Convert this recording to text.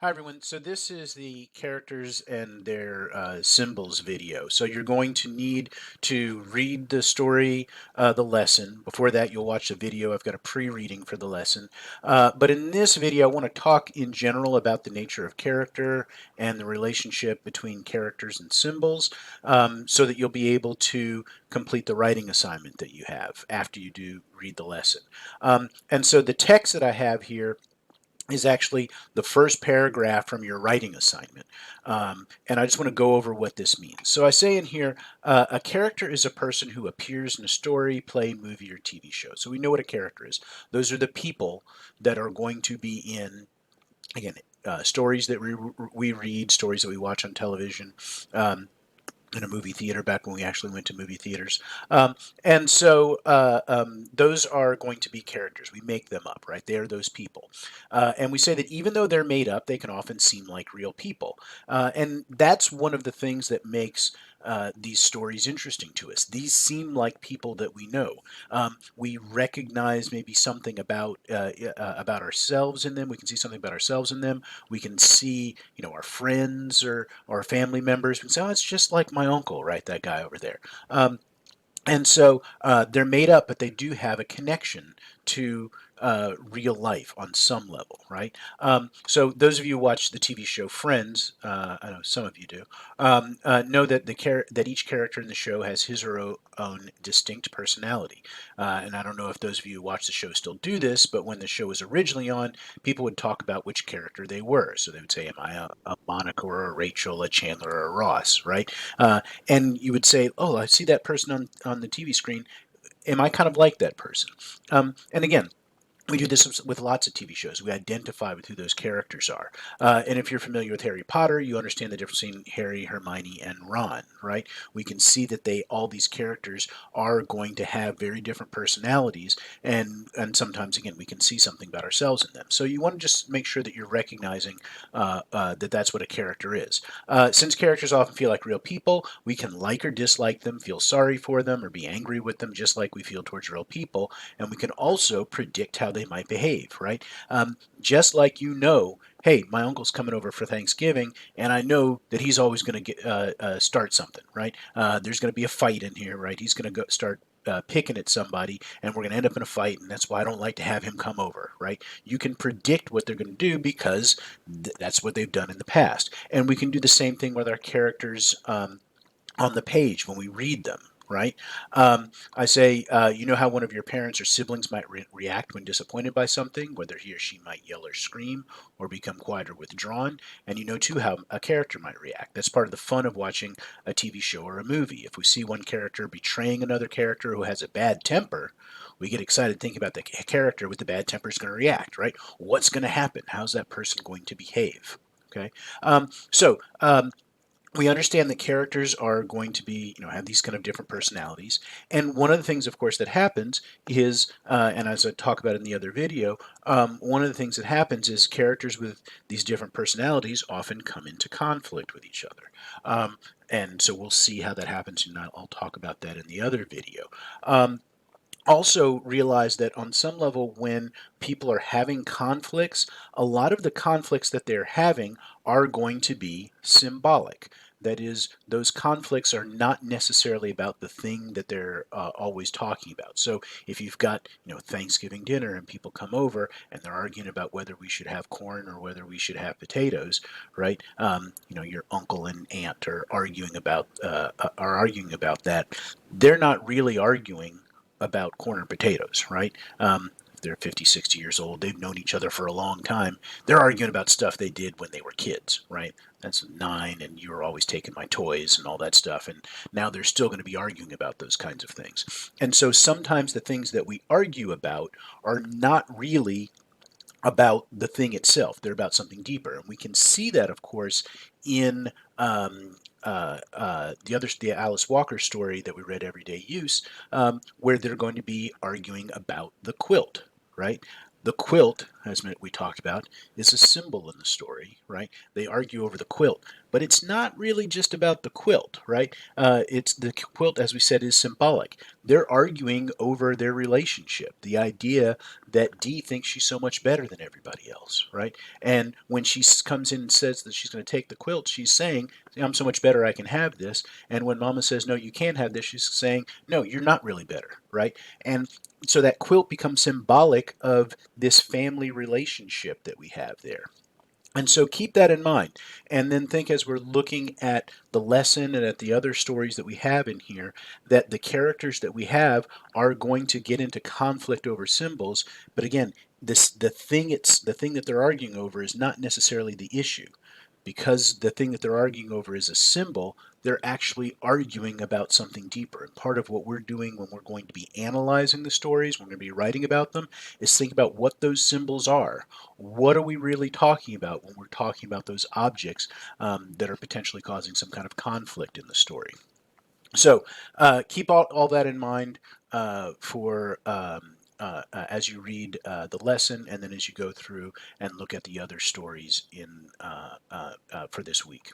Hi everyone. So this is the characters and their symbols video. So you're going to need to read the story, the lesson. Before that, you'll watch the video. I've got a pre-reading for the lesson. But in this video, I want to talk in general about the nature of character and the relationship between characters and symbols, so that you'll be able to complete the writing assignment that you have after you do read the lesson. And so the text that I have here is actually the first paragraph from your writing assignment. And I just want to go over what this means. So I say in here, a character is a person who appears in a story, play, movie, or TV show. So we know what a character is. Those are the people that are going to be in, again, stories that we read, stories that we watch on television. In a movie theater back when we actually went to movie theaters. And so those are going to be characters. We make them up, right? They are those people. And we say that even though they're made up, they can often seem like real people. And that's one of the things that makes these stories interesting to us. These seem like people that we know. We recognize maybe something about ourselves in them. We can see something about ourselves in them. We can see, our friends or family members. We can say, oh, it's just like my uncle, right? That guy over there. And so they're made up, but they do have a connection to real life on some level, right? So those of you who watch the TV show Friends, I know some of you do, know that that each character in the show has his or her own distinct personality. And I don't know if those of you who watch the show still do this, but when the show was originally on, people would talk about which character they were. So they would say, "Am I a Monica or a Rachel, a Chandler or a Ross?" Right? And you would say, "Oh, I see that person on the TV screen. Am I kind of like that person?" And again, we do this with lots of TV shows. We identify with who those characters are. And if you're familiar with Harry Potter, you understand the difference between Harry, Hermione, and Ron, right? We can see that all these characters are going to have very different personalities, and sometimes again we can see something about ourselves in them. So you want to just make sure that you're recognizing that that's what a character is. Since characters often feel like real people, we can like or dislike them, feel sorry for them, or be angry with them, just like we feel towards real people. And we can also predict how they might behave, right? Just like hey, my uncle's coming over for Thanksgiving, and I know that he's always going to start something, right? There's going to be a fight in here, right? He's going to go start picking at somebody, and we're going to end up in a fight, and that's why I don't like to have him come over, right? You can predict what they're going to do because that's what they've done in the past. And we can do the same thing with our characters on the page when we read them, right? I say, you know how one of your parents or siblings might react when disappointed by something, whether he or she might yell or scream or become quiet or withdrawn. And you know, too, how a character might react. That's part of the fun of watching a TV show or a movie. If we see one character betraying another character who has a bad temper, we get excited thinking about the character with the bad temper is going to react, right? What's going to happen? How's that person going to behave? Okay. So we understand that characters are going to be, have these kind of different personalities. And one of the things, of course, that happens is, and as I talk about in the other video, one of the things that happens is characters with these different personalities often come into conflict with each other. And so we'll see how that happens, and I'll talk about that in the other video. Also realize that on some level, when people are having conflicts, a lot of the conflicts that they're having are going to be symbolic. That is, those conflicts are not necessarily about the thing that they're always talking about. So if you've got, Thanksgiving dinner and people come over and they're arguing about whether we should have corn or whether we should have potatoes, right? Your uncle and aunt are arguing about that. They're not really arguing about corn and potatoes, right? If they're 50, 60 years old, they've known each other for a long time. They're arguing about stuff they did when they were kids, right? That's 9, and you were always taking my toys and all that stuff. And now they're still going to be arguing about those kinds of things. And so sometimes the things that we argue about are not really about the thing itself. They're about something deeper. And we can see that, of course, in the Alice Walker story that we read, Everyday Use, where they're going to be arguing about the quilt, right? The quilt as we talked about, is a symbol in the story, right? They argue over the quilt, but it's not really just about the quilt, right? It's the quilt, as we said, is symbolic. They're arguing over their relationship, the idea that Dee thinks she's so much better than everybody else, right? And when she comes in and says that she's going to take the quilt, she's saying, I'm so much better, I can have this. And when Mama says, no, you can't have this, she's saying, no, you're not really better, right? And so that quilt becomes symbolic of this family relationship that we have there. And so keep that in mind. And then think, as we're looking at the lesson and at the other stories that we have in here, that the characters that we have are going to get into conflict over symbols. But again, the thing that they're arguing over is not necessarily the issue. Because the thing that they're arguing over is a symbol, they're actually arguing about something deeper. And part of what we're doing when we're going to be analyzing the stories, we're going to be writing about them, is think about what those symbols are. What are we really talking about when we're talking about those objects that are potentially causing some kind of conflict in the story? So keep all that in mind for as you read the lesson, and then as you go through and look at the other stories in for this week.